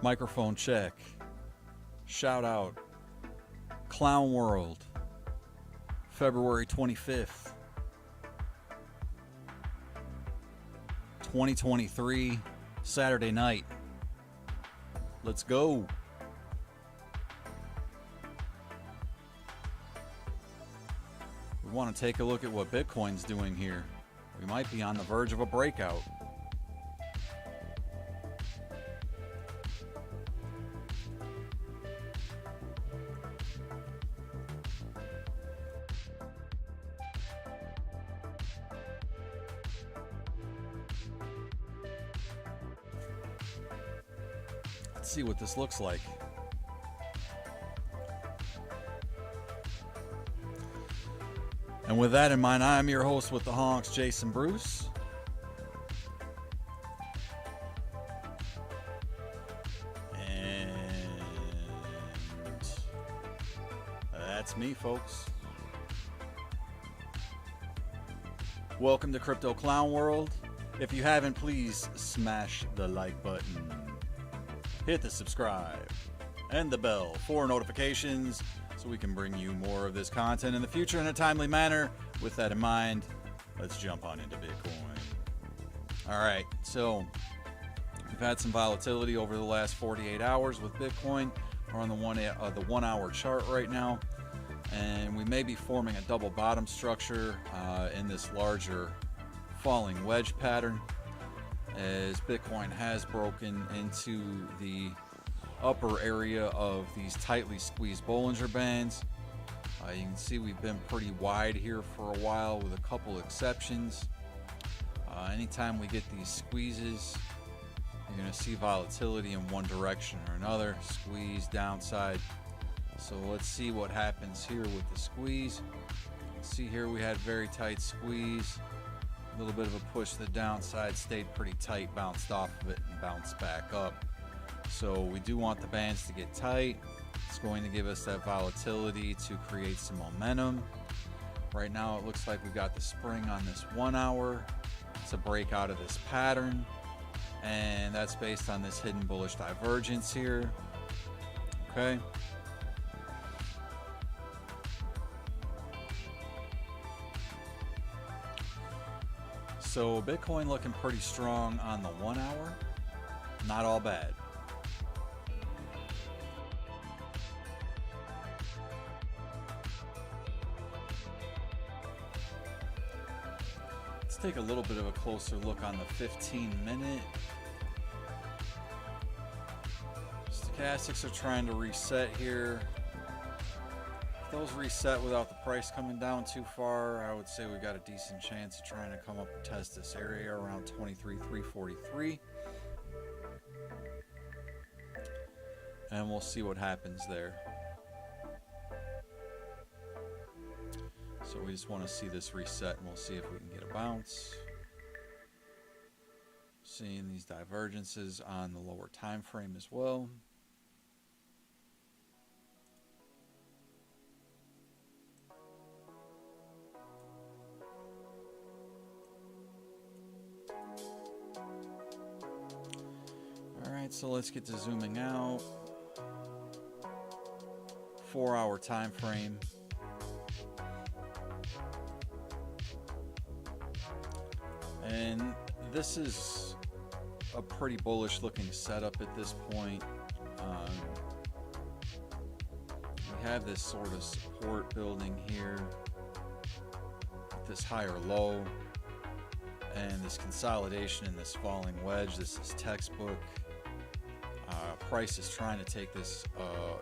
Microphone check. Shout out. Clown World. February 25th. 2023. Saturday night. Let's go. We want to take a look at what Bitcoin's doing here. We might be on the verge of a breakout. Let's see what this looks like. And with that in mind, I'm your host with the honks, Jason Bruce. And that's me, folks. Welcome to Crypto Clown World. If you haven't, please smash the like button. Hit the subscribe and the bell for notifications so we can bring you more of this content in the future in a timely manner. With that in mind, let's jump on into Bitcoin. All right, so we've had some volatility over the last 48 hours with Bitcoin. We're on the 1 hour chart right now, and we may be forming a double bottom structure in this larger falling wedge pattern, as Bitcoin has broken into the upper area of these tightly squeezed Bollinger Bands. You can see we've been pretty wide here for a while with a couple exceptions. Anytime we get these squeezes, you're going to see volatility in one direction or another. Squeeze, downside. So let's see what happens here with the squeeze. See here we had very tight squeeze. A little bit of a push to the downside, stayed pretty tight, bounced off of it and bounced back up. So we do want the bands to get tight. It's going to give us that volatility to create some momentum. Right now it looks like we've got the spring on this 1 hour to break out of this pattern, and that's based on this hidden bullish divergence here. Okay. So Bitcoin looking pretty strong on the 1 hour. Not all bad. Let's take a little bit of a closer look on the 15-minute. Stochastics are trying to reset here. If those reset without the price coming down too far, I would say we got a decent chance of trying to come up and test this area around 23,343. And we'll see what happens there. So we just want to see this reset, and we'll see if we can get a bounce. Seeing these divergences on the lower time frame as well. All right, so let's get to zooming out. 4 hour time frame. And this is a pretty bullish looking setup at this point. We have this sort of support building here, this higher low, and this consolidation in this falling wedge. This is textbook. Price is trying to take this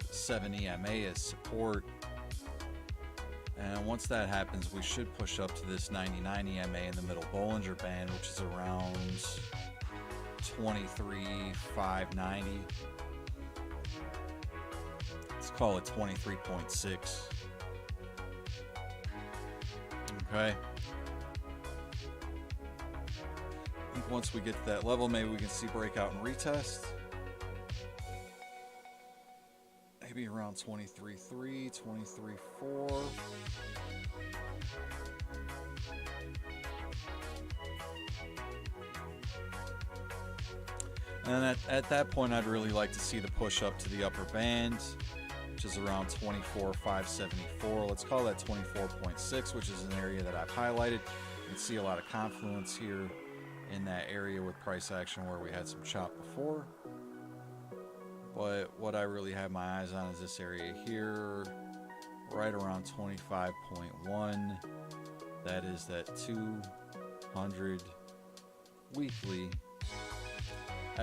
7 EMA as support. And once that happens, we should push up to this 99 EMA in the middle Bollinger Band, which is around 23,590. Let's call it 23.6. Okay. I think once we get to that level, maybe we can see breakout and retest. Maybe around 23.3, 23.4. And at that point, I'd really like to see the push up to the upper band, which is around 24,574. Let's call that 24.6, which is an area that I've highlighted. You can see a lot of confluence here in that area with price action where we had some chop before. But what I really have my eyes on is this area here, right around 25.1. That is that 200 weekly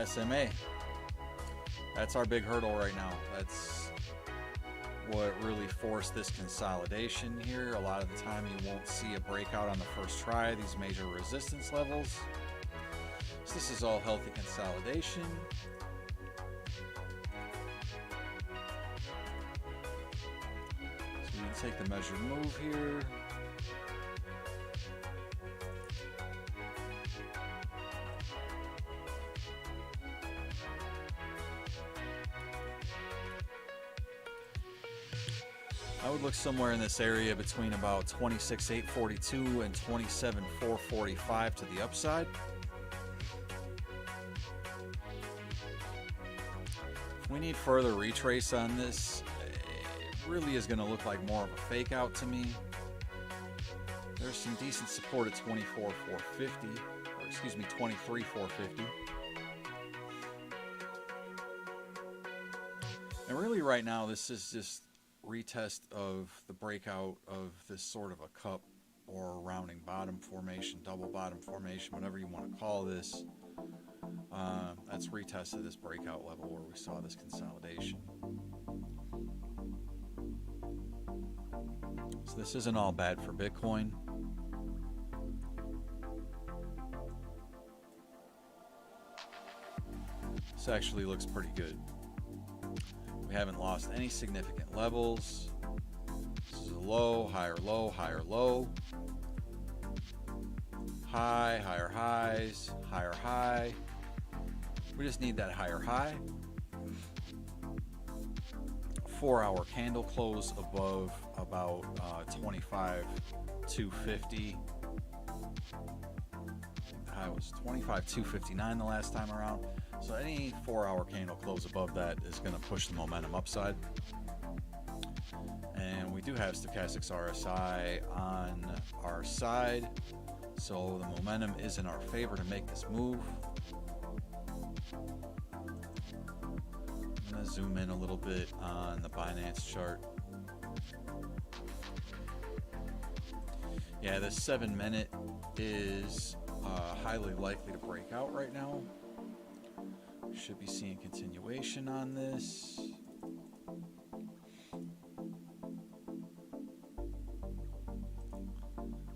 SMA. That's our big hurdle right now. That's what really forced this consolidation here. A lot of the time you won't see a breakout on the first try, these major resistance levels. So this is all healthy consolidation. So we can take the measured move here. I would look somewhere in this area between about 26,842 and 27,445 to the upside. If we need further retrace on this, it really is going to look like more of a fake out to me. There's some decent support at 24,450, or excuse me, 23,450. And really right now, this is just retest of the breakout of this sort of a cup or rounding bottom formation, double bottom formation, whatever you want to call this. That's retest of this breakout level where we saw this consolidation. So this isn't all bad for Bitcoin. This actually looks pretty good. We haven't lost any significant levels. This is a low, higher low, higher low. High, higher highs, higher high. We just need that higher high. 4-hour candle close above about 25,250. The high was 25,259 the last time around. So any 4-hour candle close above that is going to push the momentum upside. And we do have stochastics RSI on our side, so the momentum is in our favor to make this move. I'm going to zoom in a little bit on the Binance chart. Yeah, this 7-minute is highly likely to break out right now. Should be seeing continuation on this.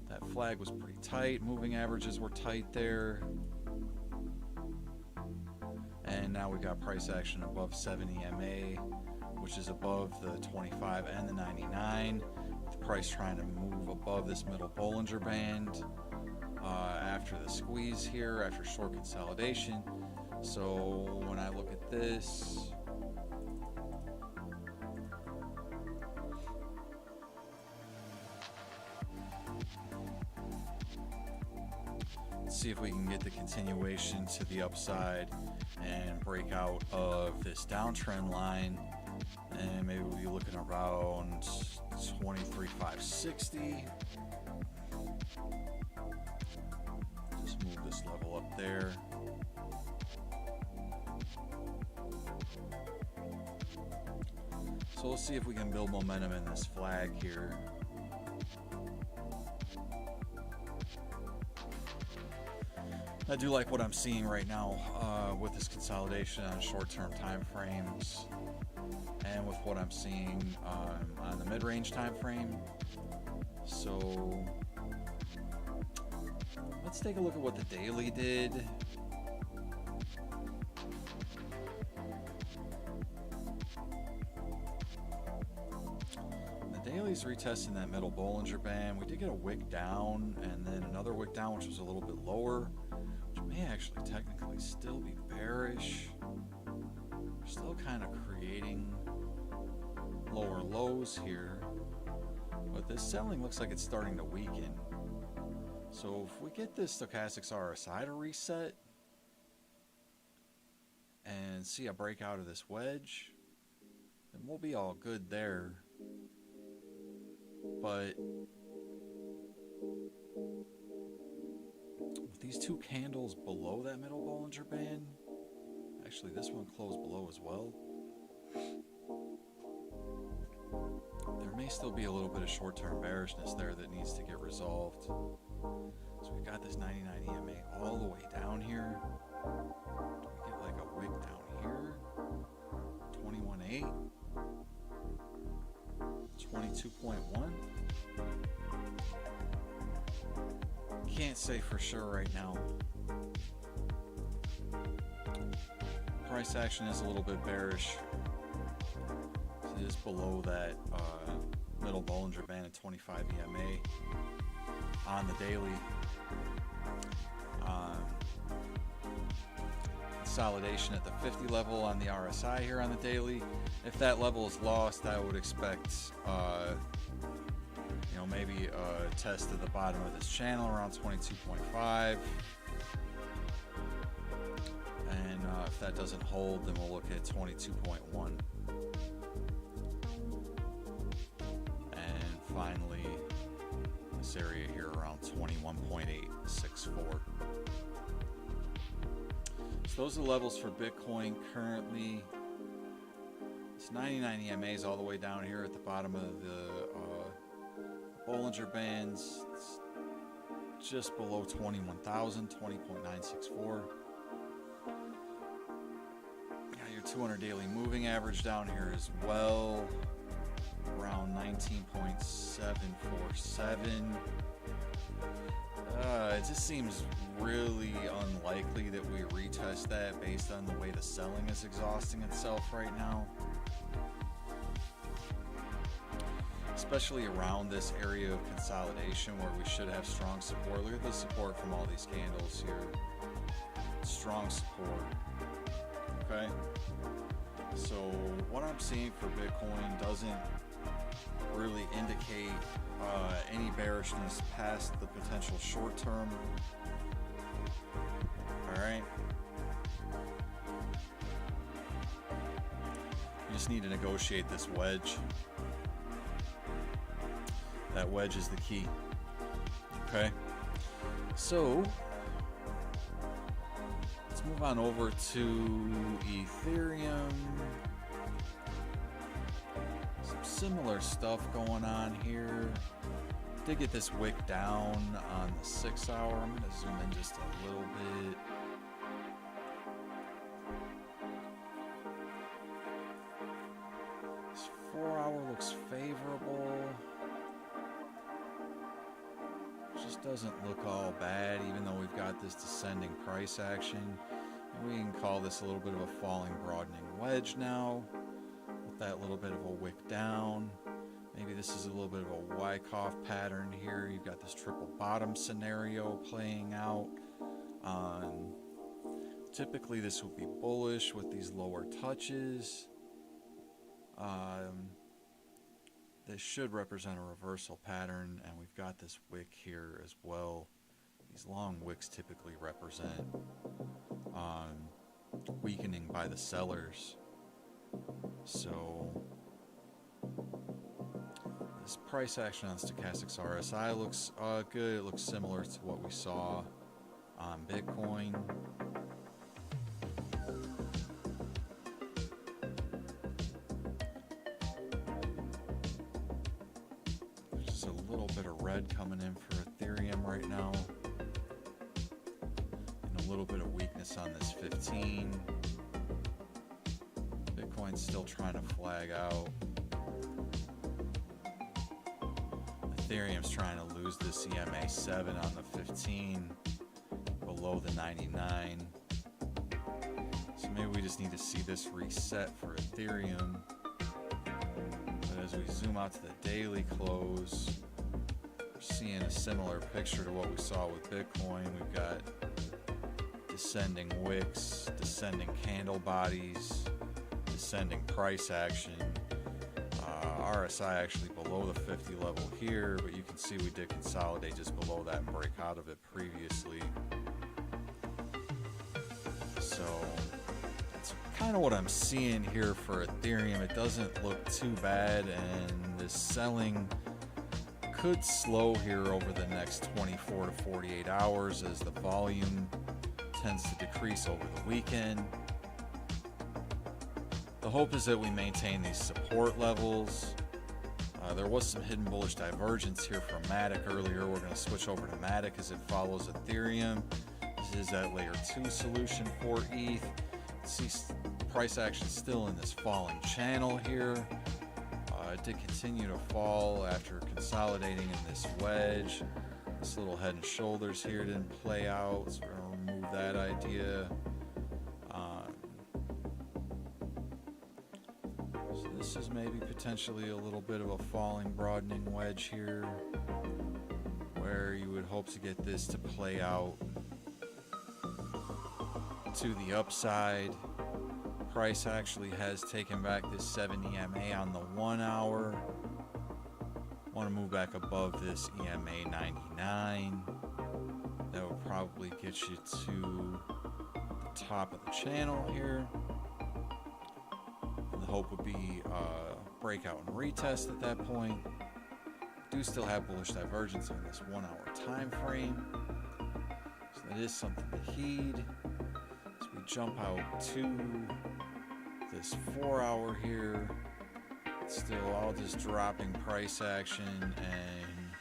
That flag was pretty tight. Moving averages were tight there. And now we got price action above 70 MA, which is above the 25 and the 99. With the price trying to move above this middle Bollinger Band after the squeeze here, after short consolidation. So when I look at this, let's see if we can get the continuation to the upside and break out of this downtrend line, and maybe we'll be looking around 23,560. Just move this level up there. So let's see if we can build momentum in this flag here. I do like what I'm seeing right now with this consolidation on short-term time frames, and with what I'm seeing on the mid-range time frame. So let's take a look at what the daily did. Daily's retesting that middle Bollinger Band. We did get a wick down and then another wick down, which was a little bit lower, which may actually technically still be bearish. We're still kind of creating lower lows here, but this selling looks like it's starting to weaken. So if we get this stochastics RSI to reset, and see a breakout of this wedge, then we'll be all good there. But with these two candles below that middle Bollinger Band, actually this one closed below as well, there may still be a little bit of short-term bearishness there that needs to get resolved. So we've got this 99 EMA all the way down here. Do we get like a wick down here? 21.8? 22.1? Can't say for sure right now. Price action is a little bit bearish. It is below that middle Bollinger Band at 25 EMA on the daily. Consolidation at the 50 level on the RSI here on the daily. If that level is lost, I would expect maybe a test at the bottom of this channel around 22.5. And if that doesn't hold, then we'll look at 22.1. And finally, this area here around 21.864. So those are the levels for Bitcoin currently. It's 99 EMAs all the way down here at the bottom of the Bollinger Bands. It's just below 21,000, 20.964. Got your 200 daily moving average down here as well, around 19.747. It just seems really unlikely that we retest that based on the way the selling is exhausting itself right now. Especially around this area of consolidation where we should have strong support. Look at the support from all these candles here. Strong support. Okay? So what I'm seeing for Bitcoin doesn't really indicate any bearishness past the potential short term. Alright? You just need to negotiate this wedge. That wedge is the key. Okay? So, let's move on over to Ethereum. Some similar stuff going on here. Did get this wick down on the 6 hour. I'm going to zoom in just a little bit. This 4 hour looks favorable. Just doesn't look all bad, even though we've got this descending price action. And we can call this a little bit of a falling broadening wedge now, with that little bit of a wick down. Maybe this is a little bit of a Wyckoff pattern here. You've got this triple bottom scenario playing out. Typically this would be bullish with these lower touches. This should represent a reversal pattern, and we've got this wick here as well. These long wicks typically represent weakening by the sellers. So this price action on Stochastics RSI looks good. It looks similar to what we saw on Bitcoin. Coming in for Ethereum right now, and a little bit of weakness on this 15. Bitcoin's still trying to flag out. Ethereum's trying to lose this EMA 7 on the 15 below the 99. So maybe we just need to see this reset for Ethereum. But as we zoom out to the daily close, seeing a similar picture to what we saw with Bitcoin. We've got descending wicks, descending candle bodies, descending price action. RSI actually below the 50 level here, but you can see we did consolidate just below that and break out of it previously. So it's kind of what I'm seeing here for Ethereum. It doesn't look too bad, and this selling could slow here over the next 24 to 48 hours as the volume tends to decrease over the weekend. The hope is that we maintain these support levels. There was some hidden bullish divergence here from Matic earlier. We're going to switch over to Matic as it follows Ethereum. This is that layer 2 solution for ETH. See price action still in this falling channel here. It did continue to fall after consolidating in this wedge. This little head and shoulders here didn't play out, so we're going to remove that idea. So this is maybe potentially a little bit of a falling broadening wedge here, where you would hope to get this to play out to the upside. Price actually has taken back this 7 EMA on the 1 hour. Want to move back above this EMA 99. That would probably get you to the top of the channel here. And the hope would be breakout and retest at that point. Do still have bullish divergence on this 1 hour time frame, so that is something to heed. As we jump out to this 4 hour here, it's still all just dropping price action and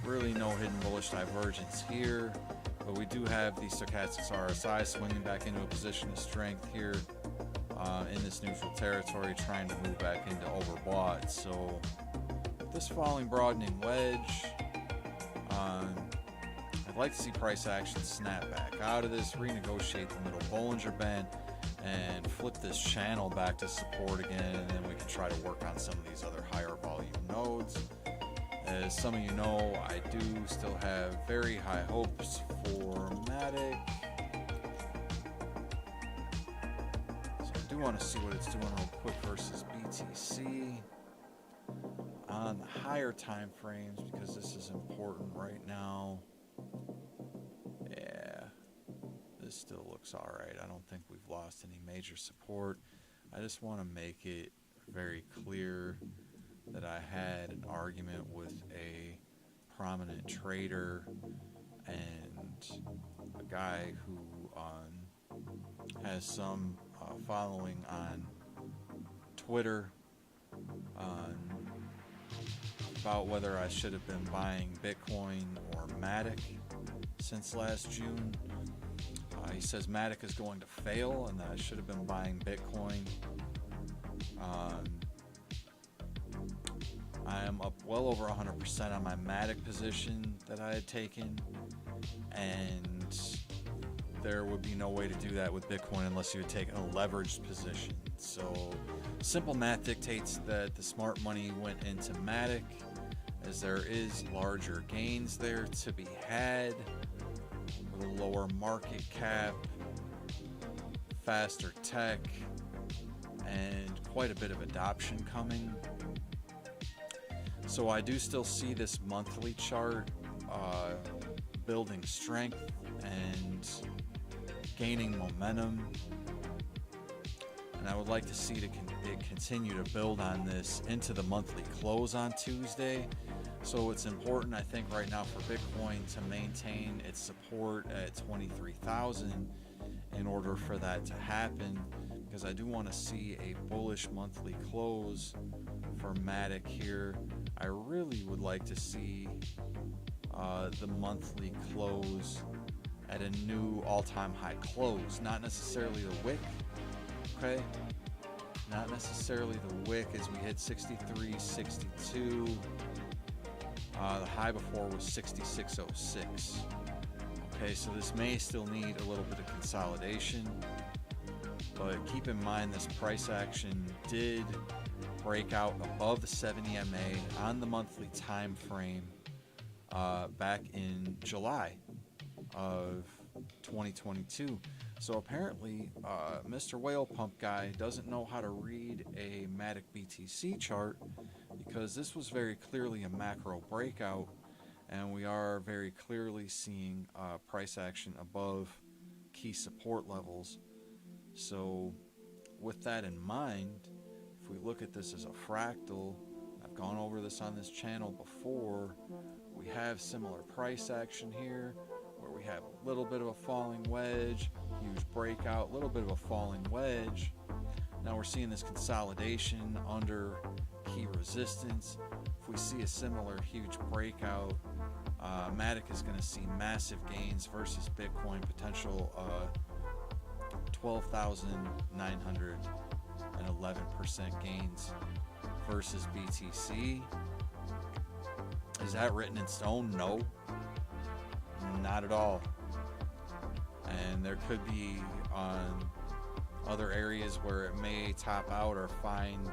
really no hidden bullish divergence here. But we do have the stochastics RSI swinging back into a position of strength here in this neutral territory, trying to move back into overbought. So this falling broadening wedge, I'd like to see price action snap back out of this, renegotiate the middle Bollinger Band, and flip this channel back to support again, and then we can try to work on some of these other higher volume nodes. As some of you know, I do still have very high hopes for Matic. So I do want to see what it's doing real quick versus BTC on the higher time frames, because this is important right now. Yeah, this still looks all right. I don't think we've lost any major support. I just want to make it very clear that I had an argument with a prominent trader and a guy who has some following on Twitter about whether I should have been buying Bitcoin or Matic since last June. He says Matic is going to fail and that I should have been buying Bitcoin. I am up well over 100% on my Matic position that I had taken, and there would be no way to do that with Bitcoin unless you had taken a leveraged position. So simple math dictates that the smart money went into Matic, as there is larger gains there to be had with a lower market cap, faster tech, and quite a bit of adoption coming. So I do still see this monthly chart building strength and gaining momentum, and I would like to see it continue to build on this into the monthly close on Tuesday. So it's important, I think, right now for Bitcoin to maintain its support at 23,000 in order for that to happen, because I do want to see a bullish monthly close for Matic here. I really would like to see the monthly close at a new all-time high close, not necessarily the wick, okay? Not necessarily the wick as we hit 63.62. The high before was 66.06. Okay, so this may still need a little bit of consolidation, but keep in mind this price action did break out above the 7 EMA on the monthly time frame back in July of 2022. So apparently Mr. Whale Pump guy doesn't know how to read a Matic BTC chart, because this was very clearly a macro breakout, and we are very clearly seeing price action above key support levels. So with that in mind, if we look at this as a fractal, I've gone over this on this channel before, we have similar price action here where we have a little bit of a falling wedge, huge breakout, a little bit of a falling wedge. Now we're seeing this consolidation under key resistance. If we see a similar huge breakout, Matic is going to see massive gains versus Bitcoin, potential 12,911% gains versus BTC. Is that written in stone? No, not at all. And there could be on other areas where it may top out or find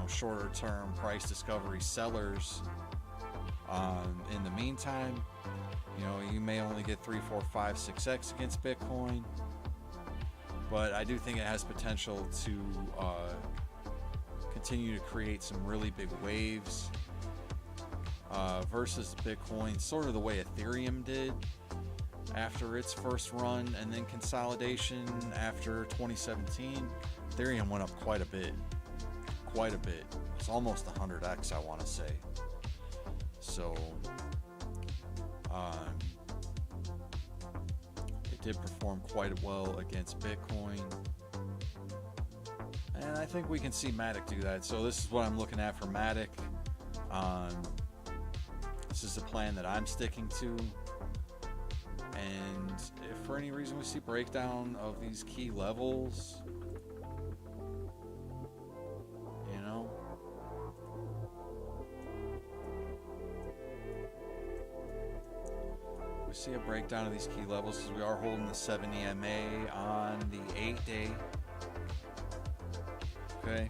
shorter term price discovery sellers. In the meantime, you may only get 3, 4, 5, 6x against Bitcoin, but I do think it has potential to continue to create some really big waves versus Bitcoin, sort of the way Ethereum did after its first run and then consolidation after 2017. Ethereum went up quite a bit. It's almost 100x, I want to say. So it did perform quite well against Bitcoin, and I think we can see Matic do that. So this is what I'm looking at for Matic. This is the plan that I'm sticking to, and if for any reason we see breakdown of these key levels, see a breakdown of these key levels, because we are holding the 7 EMA on the 8-day. Okay,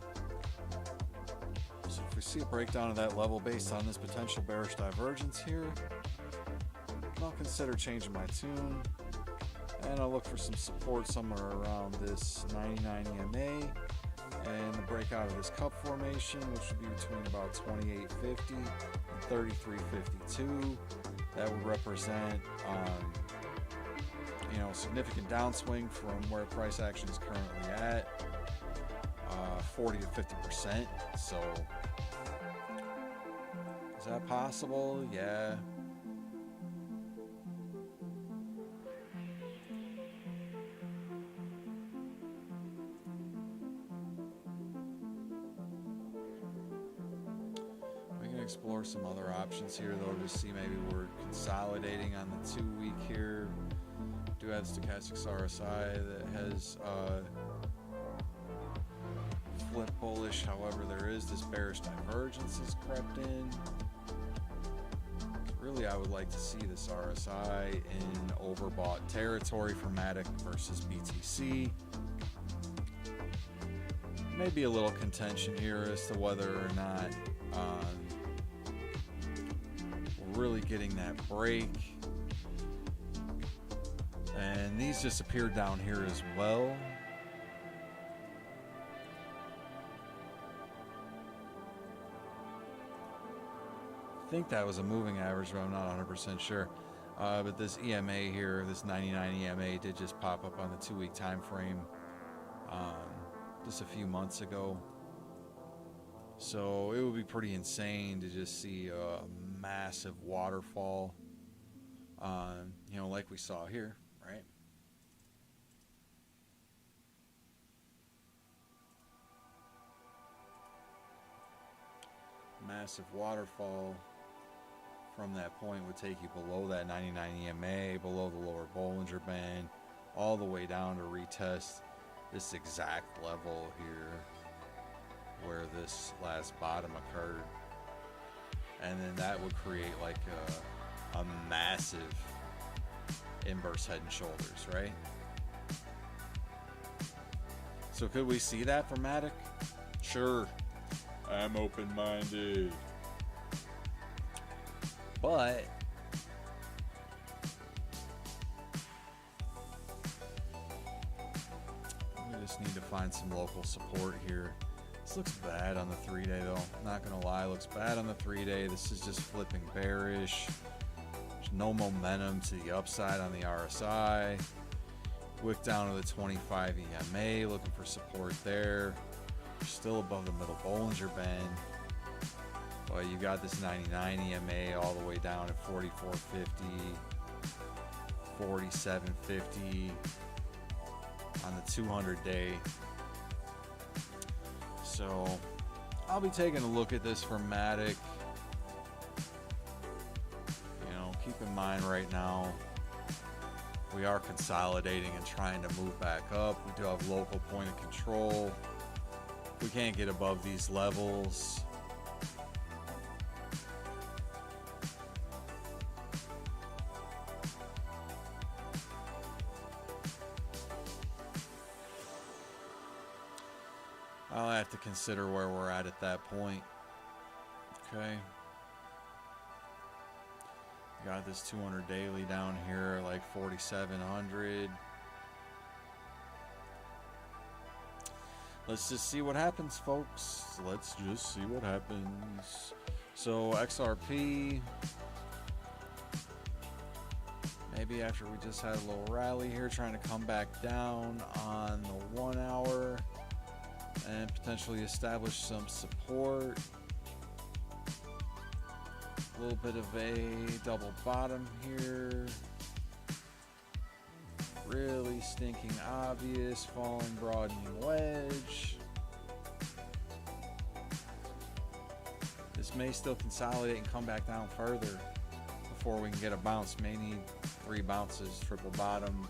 so if we see a breakdown of that level based on this potential bearish divergence here, I'll consider changing my tune, and I'll look for some support somewhere around this 99 EMA and the breakout of this cup formation, which would be between about 28.50 and 33.52. That would represent, significant downswing from where price action is currently at, 40 to 50%. So, is that possible? Yeah. Explore some other options here, though, to see maybe we're consolidating on the 2-week here. Do have stochastic RSI that has flipped bullish. However, there is this bearish divergence has crept in. Really, I would like to see this RSI in overbought territory for Matic versus BTC. Maybe a little contention here as to whether or not really getting that break, and these just appeared down here as well. I think that was a moving average, but I'm not 100% sure. But this EMA here, this 99 EMA, did just pop up on the 2-week time frame just a few months ago. So it would be pretty insane to just see a massive waterfall, like we saw here, right? Massive waterfall from that point would take you below that 99 EMA, below the lower Bollinger Band, all the way down to retest this exact level here where this last bottom occurred, and then that would create like a massive inverse head and shoulders, right? So could we see that for Matic? Sure, I'm open-minded, but we just need to find some local support here. This looks bad on the 3-day though, not gonna lie, looks bad on the 3-day. This is just flipping bearish. There's no momentum to the upside on the RSI. Wick down to the 25 EMA, looking for support there. Still above the middle Bollinger Band. But you got this 99 EMA all the way down at 44.50, 47.50 on the 200 day. So I'll be taking a look at this for Matic. You know, keep in mind right now, we are consolidating and trying to move back up. We do have local point of control. We can't get above these levels. I'll have to consider where we're at that point. Okay. Got this 200 daily down here, like 4,700. Let's just see what happens, folks. Let's just see what happens. So XRP, maybe after we just had a little rally here, trying to come back down on the 1 hour and potentially establish some support. A little bit of a double bottom here. Really stinking obvious falling broadening wedge. This may still consolidate and come back down further before we can get a bounce. May need 3 bounces, triple bottom.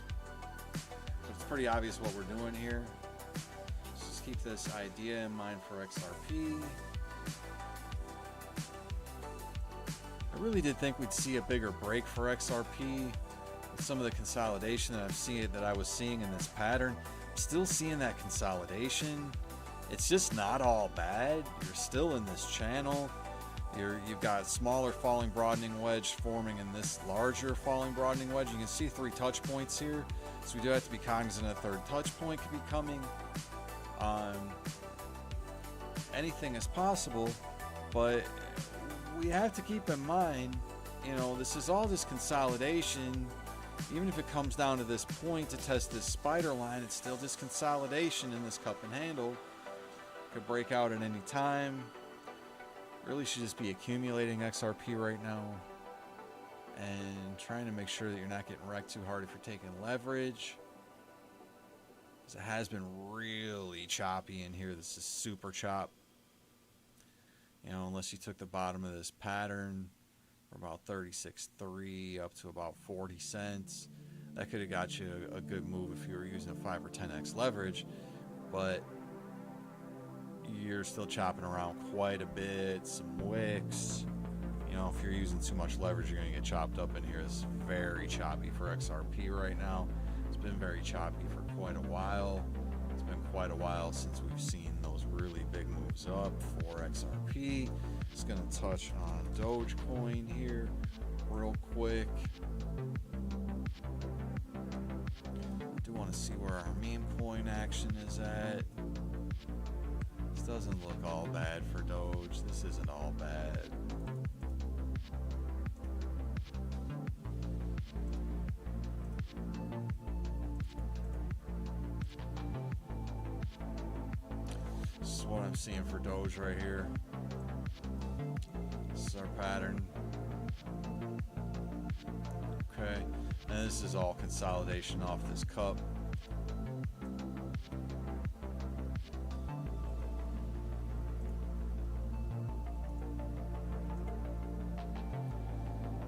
But it's pretty obvious what we're doing here. So just keep this idea in mind for XRP. I really did think we'd see a bigger break for XRP. With some of the consolidation that I was seeing in this pattern, I'm still seeing that consolidation. It's just not all bad. You're still in this channel. You've got smaller falling broadening wedge forming in this larger falling broadening wedge. You can see 3 touch points here, so we do have to be cognizant a 3rd touch point could be coming. Anything is possible, but we have to keep in mind, you know, this is all just consolidation. Even if it comes down to this point to test this spider line, it's still just consolidation in this cup and handle. Could break out at any time. Really should just be accumulating XRP right now and trying to make sure that you're not getting wrecked too hard if you're taking leverage. Because it has been really choppy in here. This is super chop. You know, unless you took the bottom of this pattern for about 36.3 up to about 40 cents. That could have got you a good move if you were using a 5 or 10x leverage, but you're still chopping around quite a bit, some wicks. You know, if you're using too much leverage, you're going to get chopped up in here. It's very choppy for XRP right now. It's been very choppy for quite a while. It's been quite a while since we've seen those really big moves up for XRP. It's going to touch on Dogecoin here real quick. Do want to see where our meme coin action is at. This doesn't look all bad for Doge. This isn't all bad. This is what I'm seeing for Doge right here. This is our pattern. Okay, and this is all consolidation off this cup.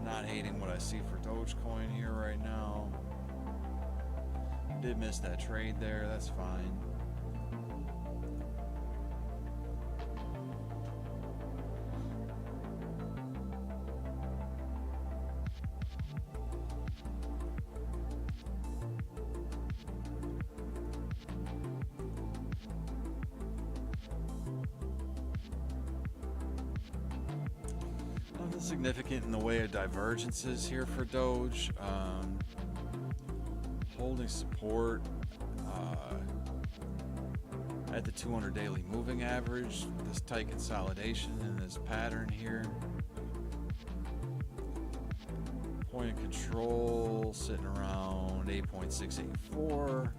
Not hating what I see for Dogecoin here right now. Did miss that trade there, that's fine. Nothing significant in the way of divergences here for Doge. Holding support at the 200 daily moving average. This tight consolidation in this pattern here. Point of control sitting around around 8.684.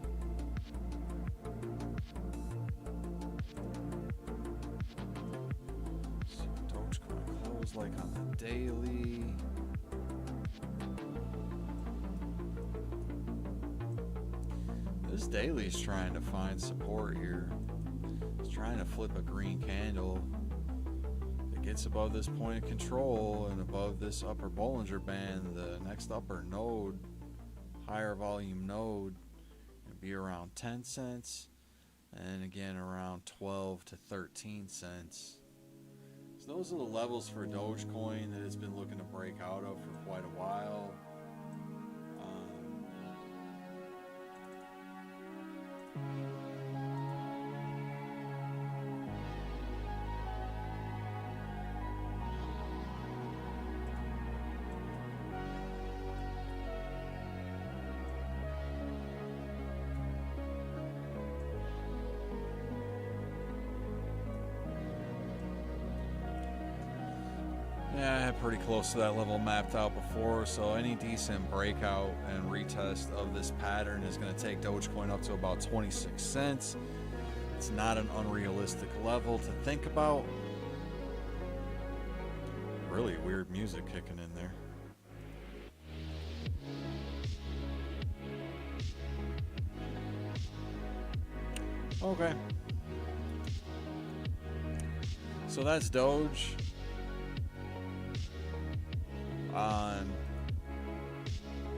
So Dogecoin closed like on the daily. This daily is trying to find support here. It's trying to flip a green candle. If it gets above this point of control and above this upper Bollinger Band, the next upper node, higher volume node, would be around 10 cents. And again, around 12 to 13 cents. So those are the levels for Dogecoin that it's been looking to break out of for quite a while. Yeah, I had pretty close to that level mapped out before, so any decent breakout and retest of this pattern is going to take Dogecoin up to about 26 cents. It's not an unrealistic level to think about. Really weird music kicking in there. Okay. So that's Doge. On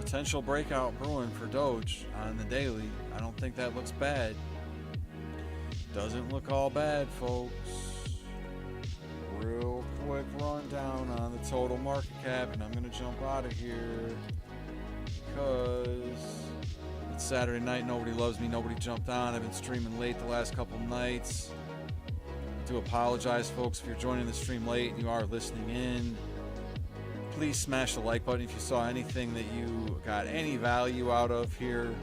potential breakout brewing for Doge on the daily. I don't think that looks bad. Doesn't look all bad, folks. Real quick rundown on the total market cap, and I'm going to jump out of here because it's Saturday night. Nobody loves me. Nobody jumped on. I've been streaming late the last couple nights. I do apologize, folks, if you're joining the stream late and you are listening in. Please smash the like button if you saw anything that you got any value out of here.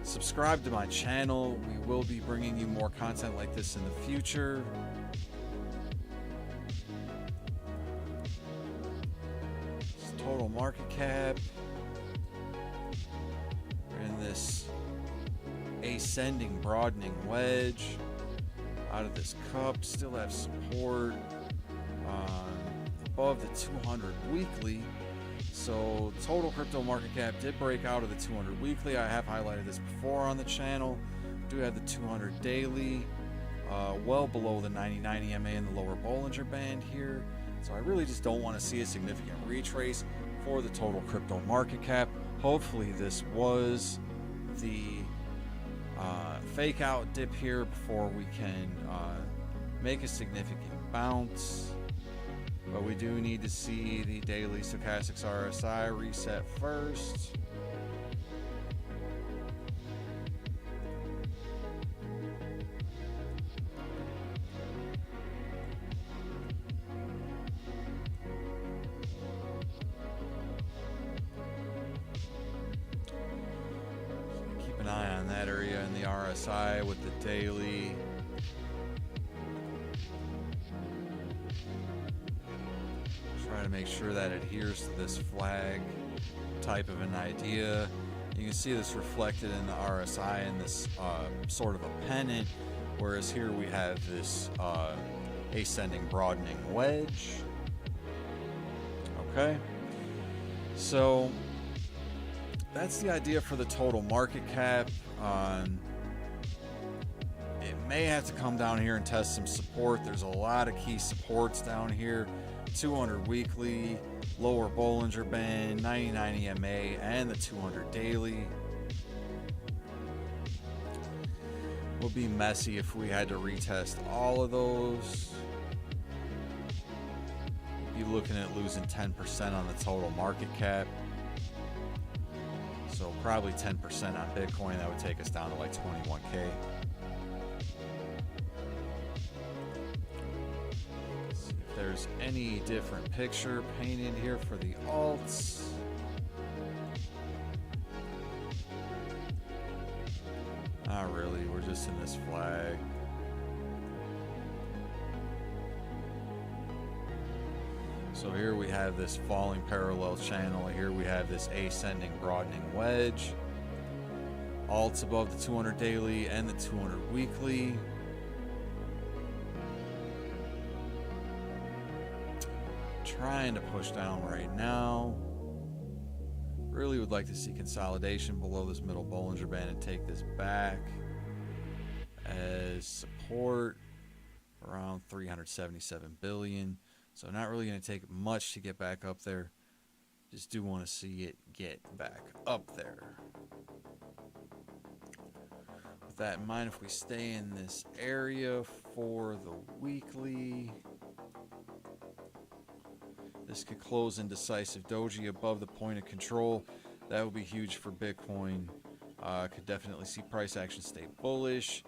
Subscribe to my channel. We will be bringing you more content like this in the future. Total market cap. We're in this ascending, broadening wedge. Out of this cup, still have support above the 200 weekly. So total crypto market cap did break out of the 200 weekly. I have highlighted this before on the channel. Do have the 200 daily, well below the 90 EMA in the lower Bollinger Band here. So I really just don't want to see a significant retrace for the total crypto market cap. Hopefully this was the fake out dip here before we can make a significant bounce. But we do need to see the daily stochastics RSI reset first. Keep an eye on that area in the RSI with the daily. Try to make sure that adheres to this flag type of an idea. You can see this reflected in the RSI in this sort of a pennant, whereas here we have this ascending, broadening wedge. Okay, so that's the idea for the total market cap. It may have to come down here and test some support. There's a lot of key supports down here. 200 weekly, lower Bollinger Band, 99 EMA, and the 200 daily. Would be messy if we had to retest all of those. Be looking at losing 10% on the total market cap. So probably 10% on Bitcoin. That would take us down to like 21K. There's any different picture painted here for the alts. Not really, we're just in this flag. So here we have this falling parallel channel. Here we have this ascending broadening wedge. Alts above the 200 daily and the 200 weekly. Trying to push down right now. Really would like to see consolidation below this middle Bollinger Band and take this back as support around 377 billion. So not really going to take much to get back up there. Just do want to see it get back up there. With that in mind, if we stay in this area for the weekly, this could close in decisive doji above the point of control. That would be huge for Bitcoin. Could definitely see price action stay bullish,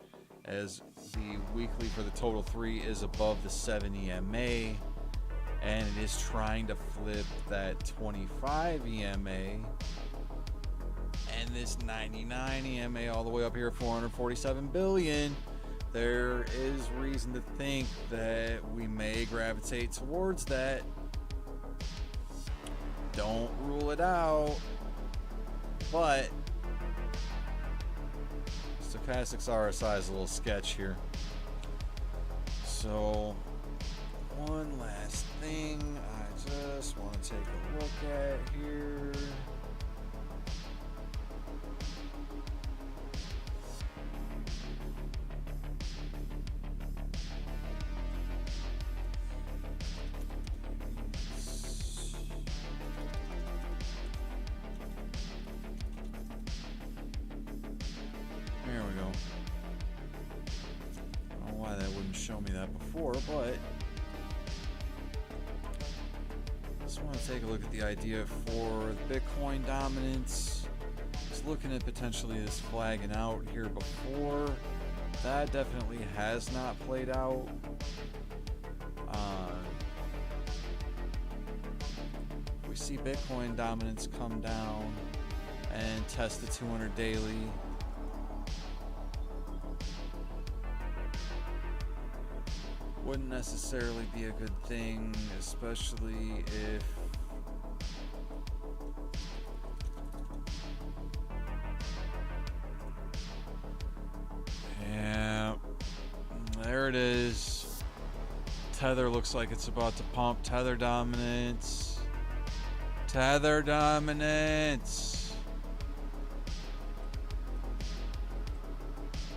as the weekly for the total 3 is above the 7 EMA, and it is trying to flip that 25 EMA and this 99 EMA all the way up here, 447 billion. There is reason to think that we may gravitate towards that. Don't rule it out, but stochastics RSI is a little sketch here. So one last thing I just want to take a look at here. There we go. I don't know why that wouldn't show me that before, but just want to take a look at the idea for the Bitcoin dominance. Just looking at potentially this flagging out here before. That definitely has not played out. We see Bitcoin dominance come down and test the 200 daily. Wouldn't necessarily be a good thing, especially if yeah, there it is. Tether looks like it's about to pump. Tether dominance. Tether dominance.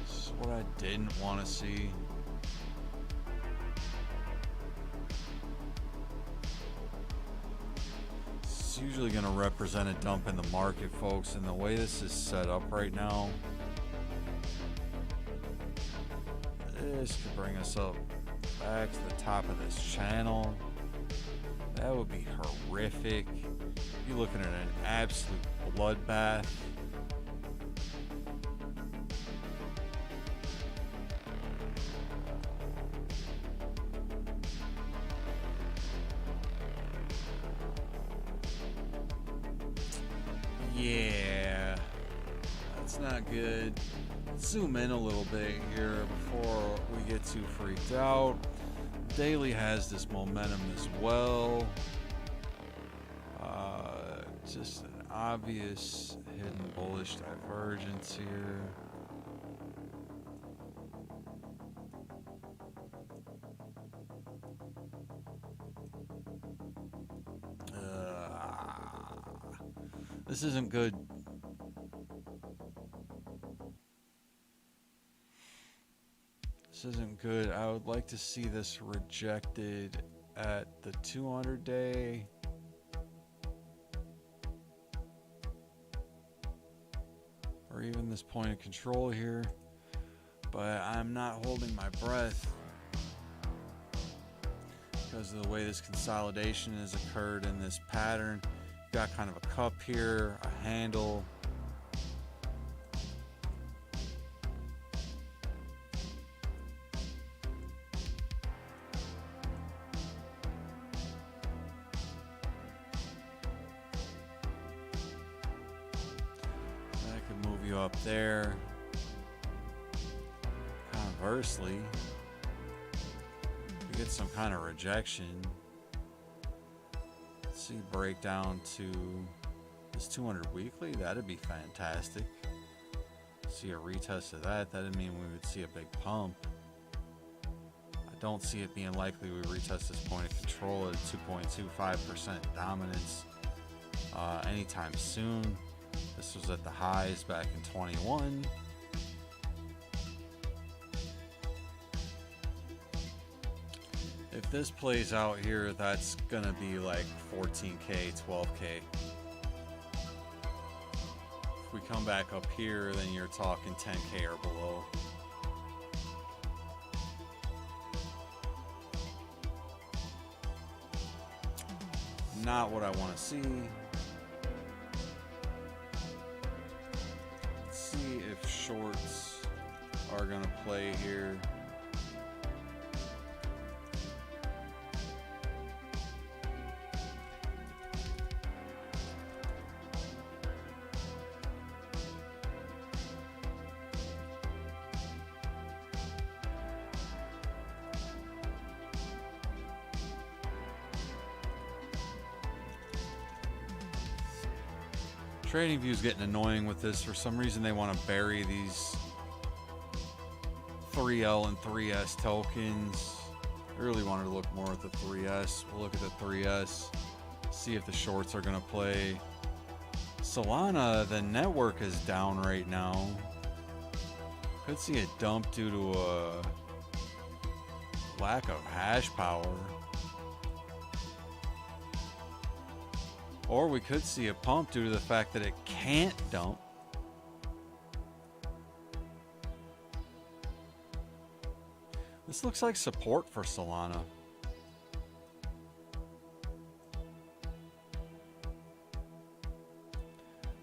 This is what I didn't want to see. Usually going to represent a dump in the market, folks, and the way this is set up right now, this could bring us up back to the top of this channel. That would be horrific. You're looking at an absolute bloodbath. Yeah, that's not good. Let's zoom in a little bit here before we get too freaked out. Daily has this momentum as well. Just an obvious hidden bullish divergence here. This isn't good. This isn't good. I would like to see this rejected at the 200 day. Or even this point of control here. But I'm not holding my breath because of the way this consolidation has occurred in this pattern. Got kind of a cup here, a handle. That could move you up there. Conversely, you get some kind of rejection. See breakdown to this 200 weekly. That'd be fantastic. See a retest of that. That'd mean we would see a big pump. I don't see it being likely we retest this point of control at 2.25% dominance anytime soon. This was at the highs back in 21. If this plays out here, that's gonna be like 14K, 12K. If we come back up here, then you're talking 10K or below. Not what I want to see. Let's see if shorts are gonna play here. Trading View is getting annoying with this. For some reason, they want to bury these 3L and 3S tokens. I really wanted to look more at the 3S. We'll look at the 3S, see if the shorts are going to play. Solana, the network is down right now. Could see a dump due to a lack of hash power. Or we could see a pump due to the fact that it can't dump. This looks like support for Solana.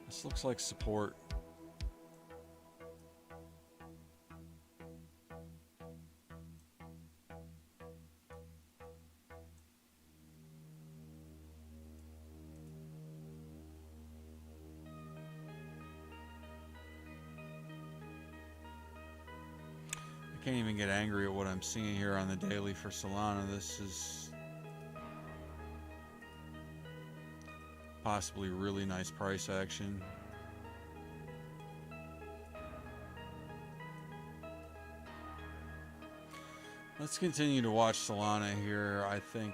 This looks like support. I can't even get angry at what I'm seeing here on the daily for Solana. This is possibly really nice price action. Let's continue to watch Solana here. I think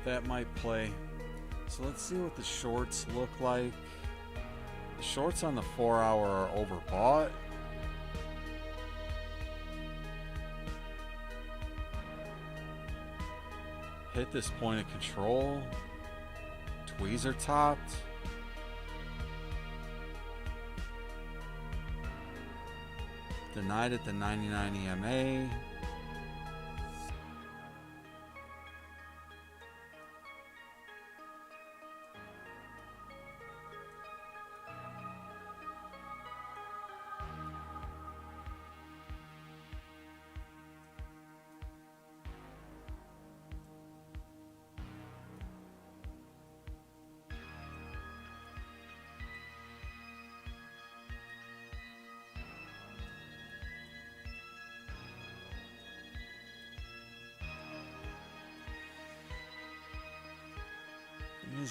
that might play. So let's see what the shorts look like. The shorts on the 4-hour are overbought. Hit this point of control. Tweezer topped. Denied at the 99 EMA.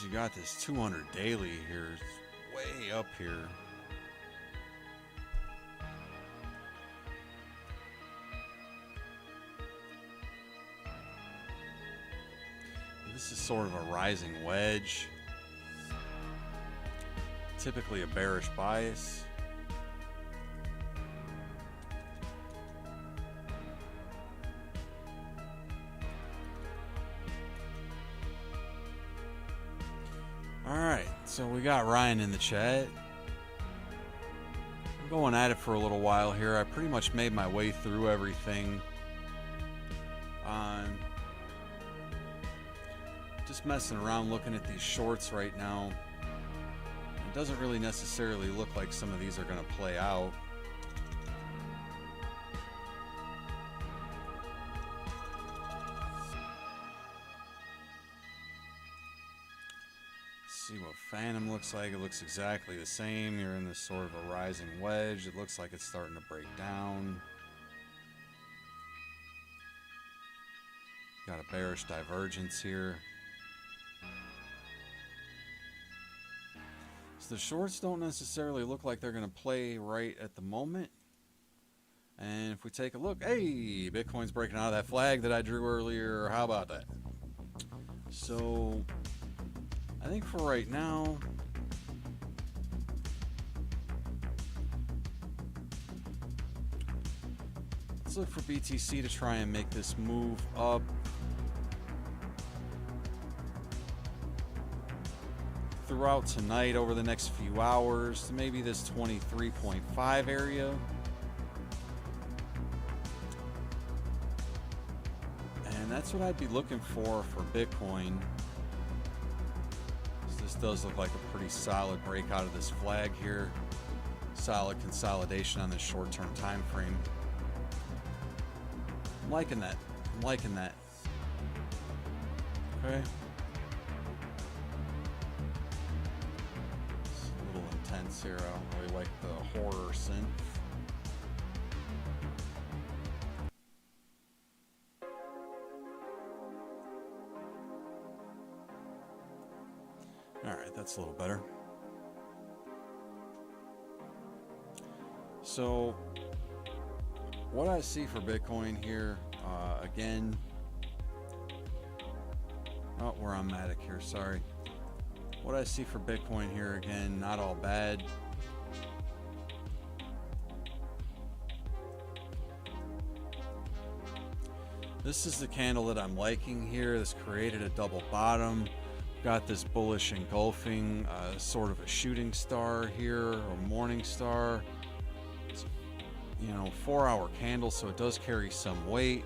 You got this 200 daily here. It's way up here. This is sort of a rising wedge. Typically a bearish bias. So we got Ryan in the chat. I'm going at it for a little while here. I pretty much made my way through everything. Just messing around looking at these shorts right now. It doesn't really necessarily look like some of these are going to play out. Phantom looks like it looks exactly the same. You're in this sort of a rising wedge. It looks like it's starting to break down. Got a bearish divergence here. So the shorts don't necessarily look like they're going to play right at the moment. And if we take a look, hey, Bitcoin's breaking out of that flag that I drew earlier. How about that? So I think for right now, let's look for BTC to try and make this move up. Throughout tonight over the next few hours to maybe this 23.5 area. And that's what I'd be looking for Bitcoin. This does look like a pretty solid breakout of this flag here. Solid consolidation on this short-term time frame. I'm liking that. I'm liking that. Okay. It's a little intense here. I don't really like the horror synth. Alright, that's a little better. So, what I see for Bitcoin here, again, oh, we're on Matic here, sorry. What I see for Bitcoin here, again, not all bad. This is the candle that I'm liking here. This created a double bottom. Got this bullish engulfing, sort of a shooting star here, or morning star. It's, 4-hour candle, so it does carry some weight.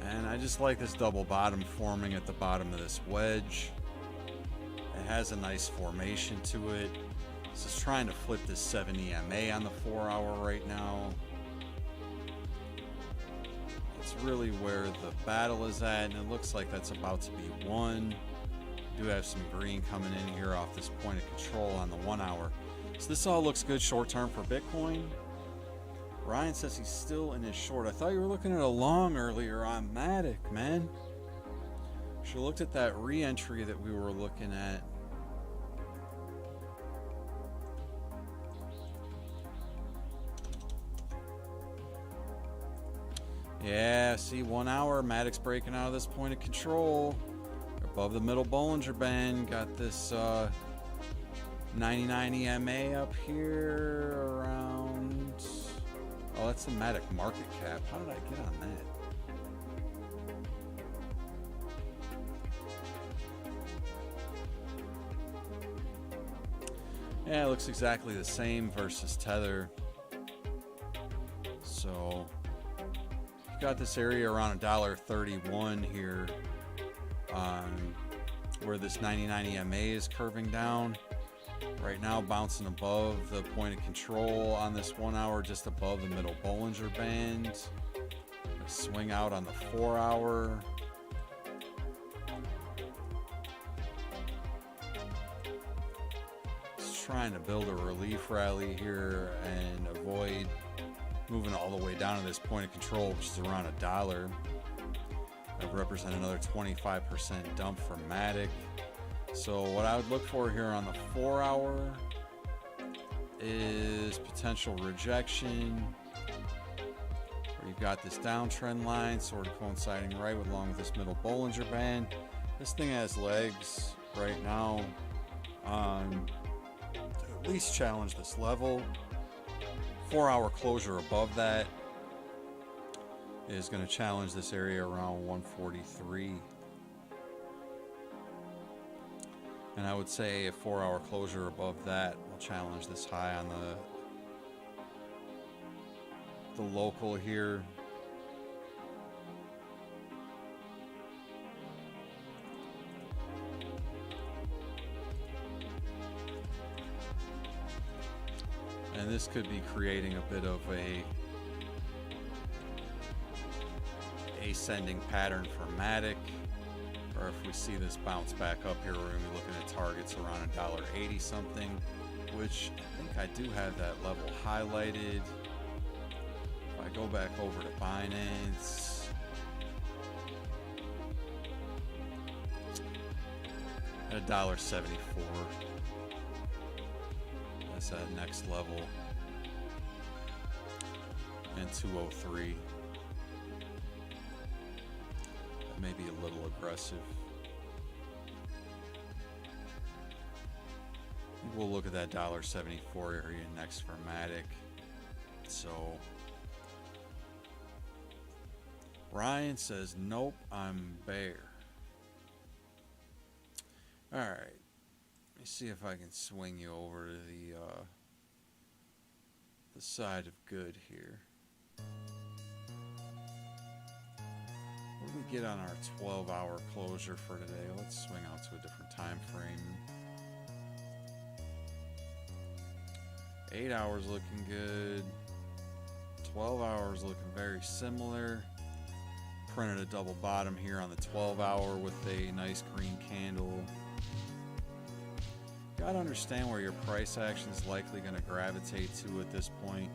And I just like this double bottom forming at the bottom of this wedge. It has a nice formation to it. This is trying to flip this 7 EMA on the 4-hour right now. It's really where the battle is at, and it looks like that's about to be won. We do have some green coming in here off this point of control on the 1-hour. So this all looks good short term for Bitcoin. Ryan says he's still in his short. I thought you were looking at a long earlier on Matic, man. Should have looked at that re-entry that we were looking at. Yeah, see, 1 hour, Matic's breaking out of this point of control. Above the middle Bollinger Band, got this 99 EMA up here around... Oh, that's the Matic market cap. How did I get on that? Yeah, it looks exactly the same versus Tether. So... got this area around $1.31 here, where this 99 EMA is curving down. Right now bouncing above the point of control on this 1 hour, just above the middle Bollinger Band. Swing out on the 4-hour. Just trying to build a relief rally here and avoid moving all the way down to this point of control, which is around $1. That would represent another 25% dump for Matic. So what I would look for here on the 4-hour is potential rejection, where you've got this downtrend line sort of coinciding right along with this middle Bollinger Band. This thing has legs right now to at least challenge this level. 4-hour closure above that is going to challenge this area around 143. And I would say a 4-hour closure above that will challenge this high on the local here. And this could be creating a bit of a ascending pattern for Matic. or if we see this bounce back up here, we're going to be looking at targets around $1.80 something, which I think I do have that level highlighted. If I go back over to Binance, at $1.74, that's that next level, and 203. That may be a little aggressive. We'll look at that $1.74 area next for Matic. So Ryan says, nope, I'm bear. All right. Let me see if I can swing you over to the side of good here. What do we get on our 12-hour closure for today? Let's swing out to a different time frame. 8 hours looking good. 12 hours looking very similar. Printed a double bottom here on the 12-hour with a nice green candle. Got to understand where your price action is likely going to gravitate to at this point,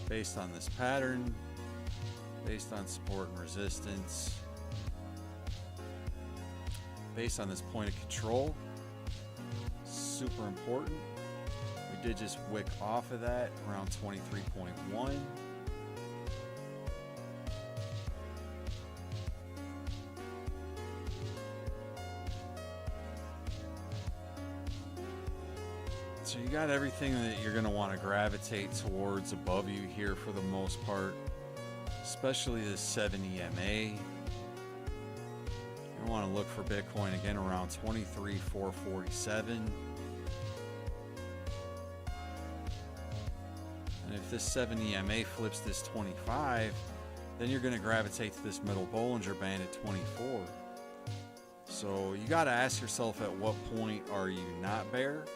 based on this pattern, based on support and resistance, based on this point of control. Super important. We did just wick off of that around 23.1. So you got everything that you're going to want to gravitate towards above you here for the most part, especially the 7 EMA. You want to look for Bitcoin again around 23,447. And if this 7 EMA flips this 25, then you're going to gravitate to this middle Bollinger Band at 24. So you got to ask yourself, at what point are you not bear?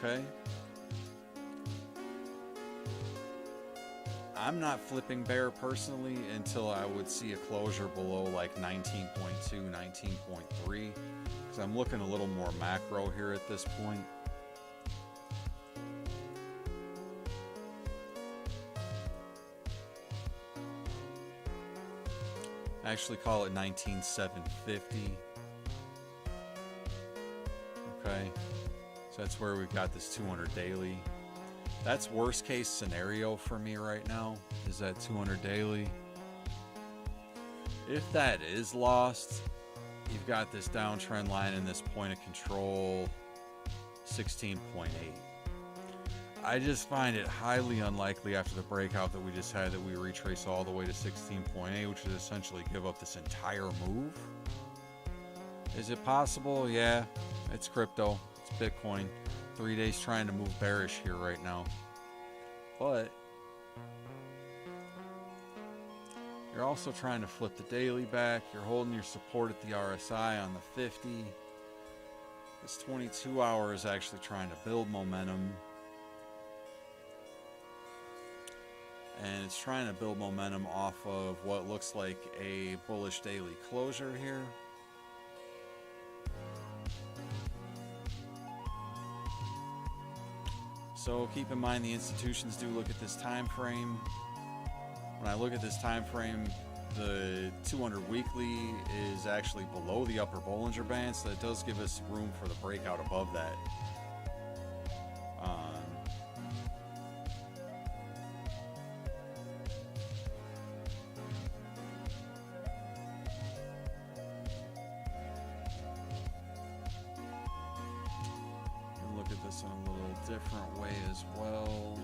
Okay. I'm not flipping bear personally until I would see a closure below like 19.2, 19.3, because I'm looking a little more macro here at this point. I actually call it 19,750. Okay. So that's where we've got this 200 daily. That's worst case scenario for me right now, is that 200 daily. If that is lost, you've got this downtrend line and this point of control, 16.8. I just find it highly unlikely after the breakout that we just had that we retrace all the way to 16.8, which would essentially give up this entire move. Is it possible? Yeah, it's crypto. Bitcoin. 3 days trying to move bearish here right now, but you're also trying to flip the daily back. You're holding your support at the RSI on the 50. This 22 hour is actually trying to build momentum, and it's trying to build momentum off of what looks like a bullish daily closure here. So keep in mind, the institutions do look at this time frame. When I look at this time frame, the 200 weekly is actually below the upper Bollinger Band, so that does give us room for the breakout above that. Look at this in a little different way as well.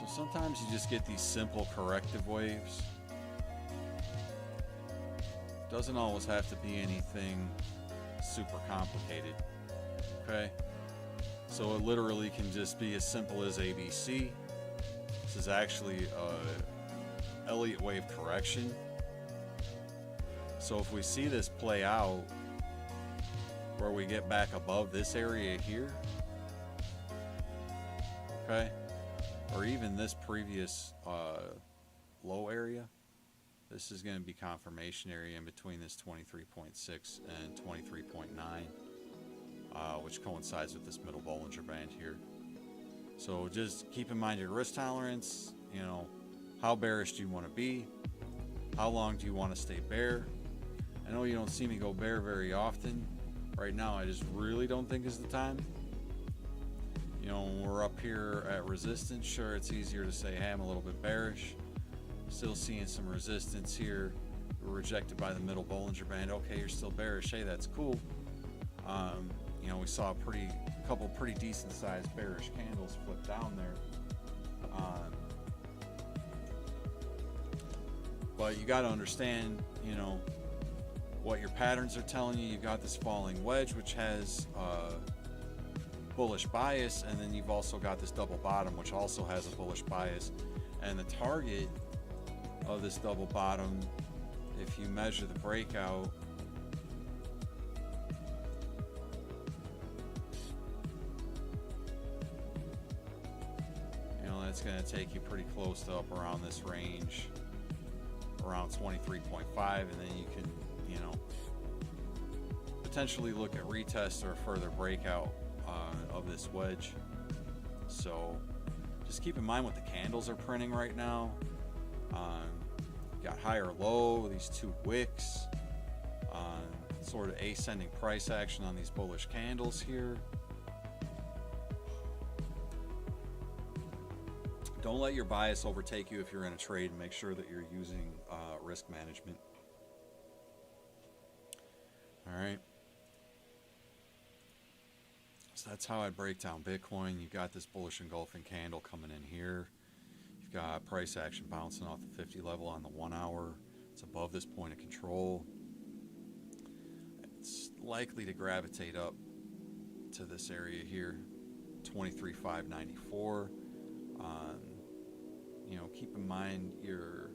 So sometimes you just get these simple corrective waves. Doesn't always have to be anything super complicated. Okay? So it literally can just be as simple as ABC. This is actually a Elliott wave correction. So if we see this play out, where we get back above this area here, okay, or even this previous low area, this is going to be confirmation area in between this 23.6 and 23.9, which coincides with this middle Bollinger Band here. So just keep in mind your risk tolerance, you know, how bearish do you want to be? How long do you want to stay bear? I know you don't see me go bear very often. Right now, I just really don't think is the time. You know, when we're up here at resistance, sure, it's easier to say, hey, I'm a little bit bearish. Still seeing some resistance here. We're rejected by the middle Bollinger Band. Okay, you're still bearish. Hey, that's cool. You know, we saw a couple pretty decent sized bearish candles flip down there. But you got to understand, you know, what your patterns are telling you. You got this falling wedge, which has bullish bias, and then you've also got this double bottom, which also has a bullish bias. And the target of this double bottom, if you measure the breakout, you know, that's going to take you pretty close to up around this range, around 23.5, and then you can, you know, potentially look at retest or a further breakout of this wedge. So just keep in mind what the candles are printing right now. Got higher low, these two wicks, sort of ascending price action on these bullish candles here. Don't let your bias overtake you if you're in a trade, and make sure that you're using risk management. All right. So that's how I break down Bitcoin. You got this bullish engulfing candle coming in here. You've got price action bouncing off the 50 level on the 1 hour. It's above this point of control. It's likely to gravitate up to this area here, 23,594. You know, keep in mind your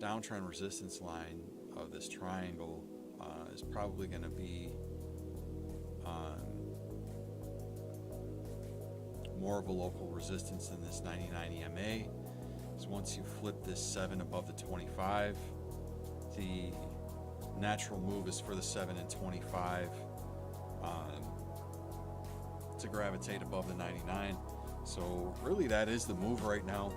downtrend resistance line of this triangle is probably going to be more of a local resistance than this 99 EMA. So once you flip this 7 above the 25, the natural move is for the 7 and 25 to gravitate above the 99. So really that is the move right now.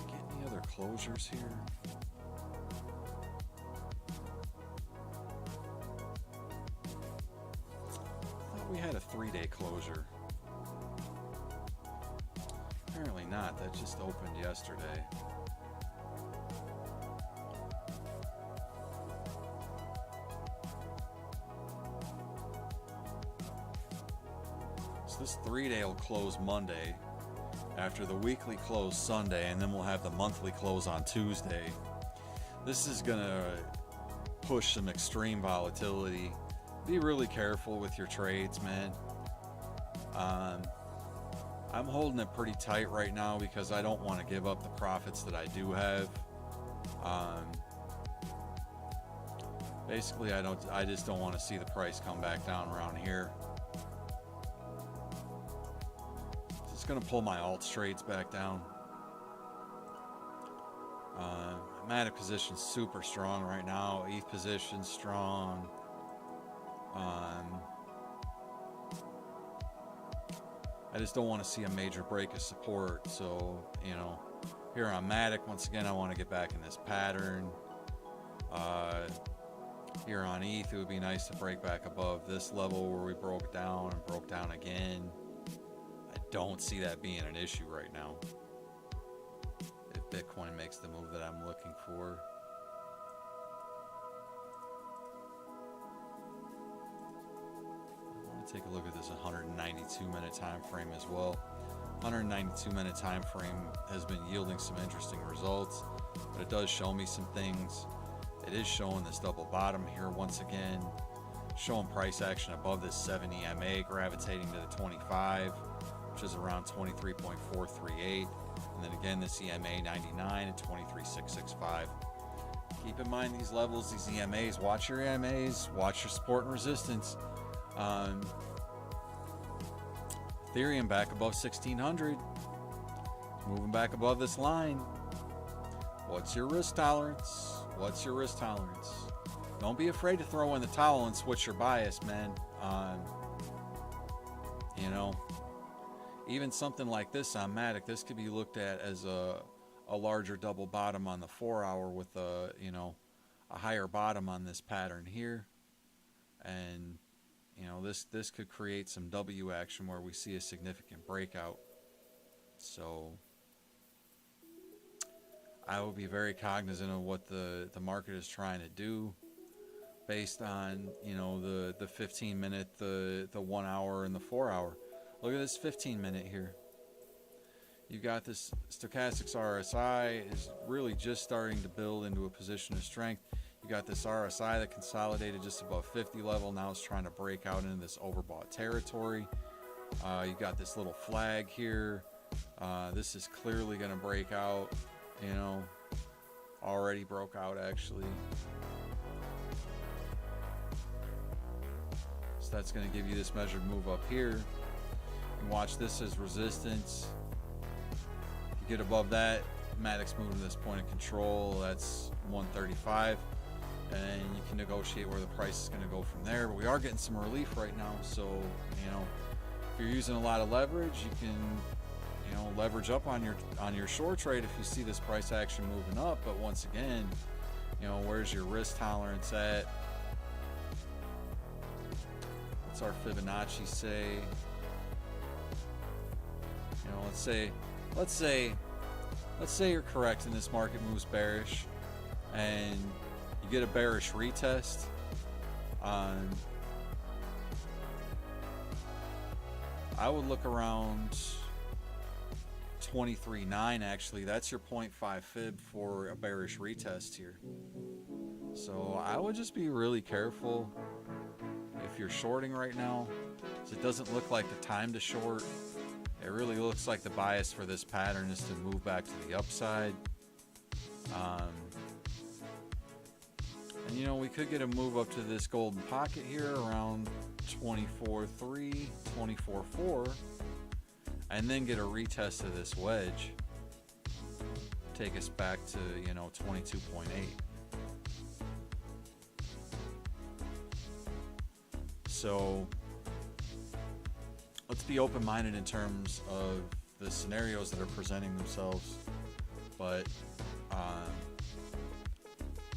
Get any other closures here? We had a 3-day closure. Apparently not. That just opened yesterday. So this 3-day will close Monday, after the weekly close Sunday, and then we'll have the monthly close on Tuesday. This is gonna push some extreme volatility. Be really careful with your trades, man. I'm holding it pretty tight right now because I don't want to give up the profits that I do have. Basically, I just don't want to see the price come back down around here. Just gonna pull my alt trades back down. Matic position super strong right now. ETH position strong. I just don't want to see a major break of support. So, you know, here on Matic, once again, I want to get back in this pattern. Here on ETH, it would be nice to break back above this level where we broke down and broke down again. I don't see that being an issue right now if Bitcoin makes the move that I'm looking for. Take a look at this 192-minute time frame as well. 192-minute time frame has been yielding some interesting results, but it does show me some things. It is showing this double bottom here once again, showing price action above this 7 EMA, gravitating to the 25, which is around 23.438. And then again, this EMA 99 at 23.665. Keep in mind these levels, these EMAs. Watch your EMAs, watch your support and resistance. Ethereum back above 1600. Moving back above this line. What's your risk tolerance? What's your risk tolerance? Don't be afraid to throw in the towel and switch your bias, man. You know, even something like this on Matic, this could be looked at as a larger double bottom on the 4 hour with a, you know, a higher bottom on this pattern here. And, you know, this could create some W action where we see a significant breakout. So I will be very cognizant of what the market is trying to do based on, you know, the 15 minute, the 1 hour, and the 4 hour. Look at this 15 minute here. You got this stochastics RSI is really just starting to build into a position of strength. You got this RSI that consolidated just above 50 level. Now it's trying to break out into this overbought territory. You got this little flag here. This is clearly going to break out, you know, already broke out actually. So that's going to give you this measured move up here. And watch this as resistance. If you get above that, Matic's moving to this point of control. That's 135. And you can negotiate where the price is going to go from there. But we are getting some relief right now. So, you know, if you're using a lot of leverage, you can, you know, leverage up on your short trade if you see this price action moving up. But once again, you know, where's your risk tolerance at? What's our Fibonacci say? You know, let's say you're correct and this market moves bearish and you get a bearish retest. I would look around 23.9 actually. That's your 0.5 fib for a bearish retest here. So I would just be really careful if you're shorting right now. It doesn't look like the time to short. It really looks like the bias for this pattern is to move back to the upside. And you know, we could get a move up to this golden pocket here around 24.3, 24.4, and then get a retest of this wedge. Take us back to, you know, 22.8. So let's be open-minded in terms of the scenarios that are presenting themselves. But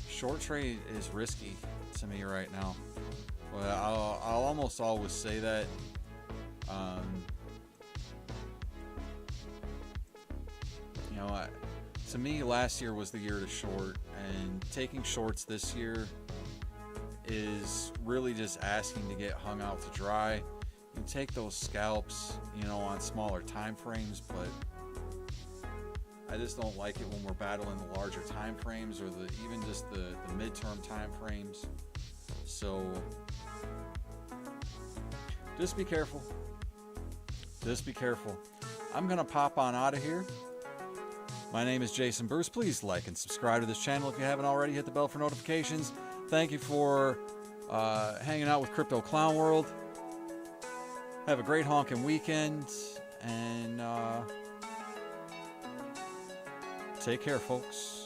short trade is risky to me right now. Well, I'll almost always say that. You know, to me, last year was the year to short, and taking shorts this year is really just asking to get hung out to dry. You can take those scalps, you know, on smaller time frames, but I just don't like it when we're battling the larger time frames or even just the midterm time frames. So just be careful. Just be careful. I'm gonna pop on out of here. My name is Jason Bruce. Please like and subscribe to this channel if you haven't already. Hit the bell for notifications. Thank you for hanging out with Crypto Clown World. Have a great honking weekend, and take care, folks.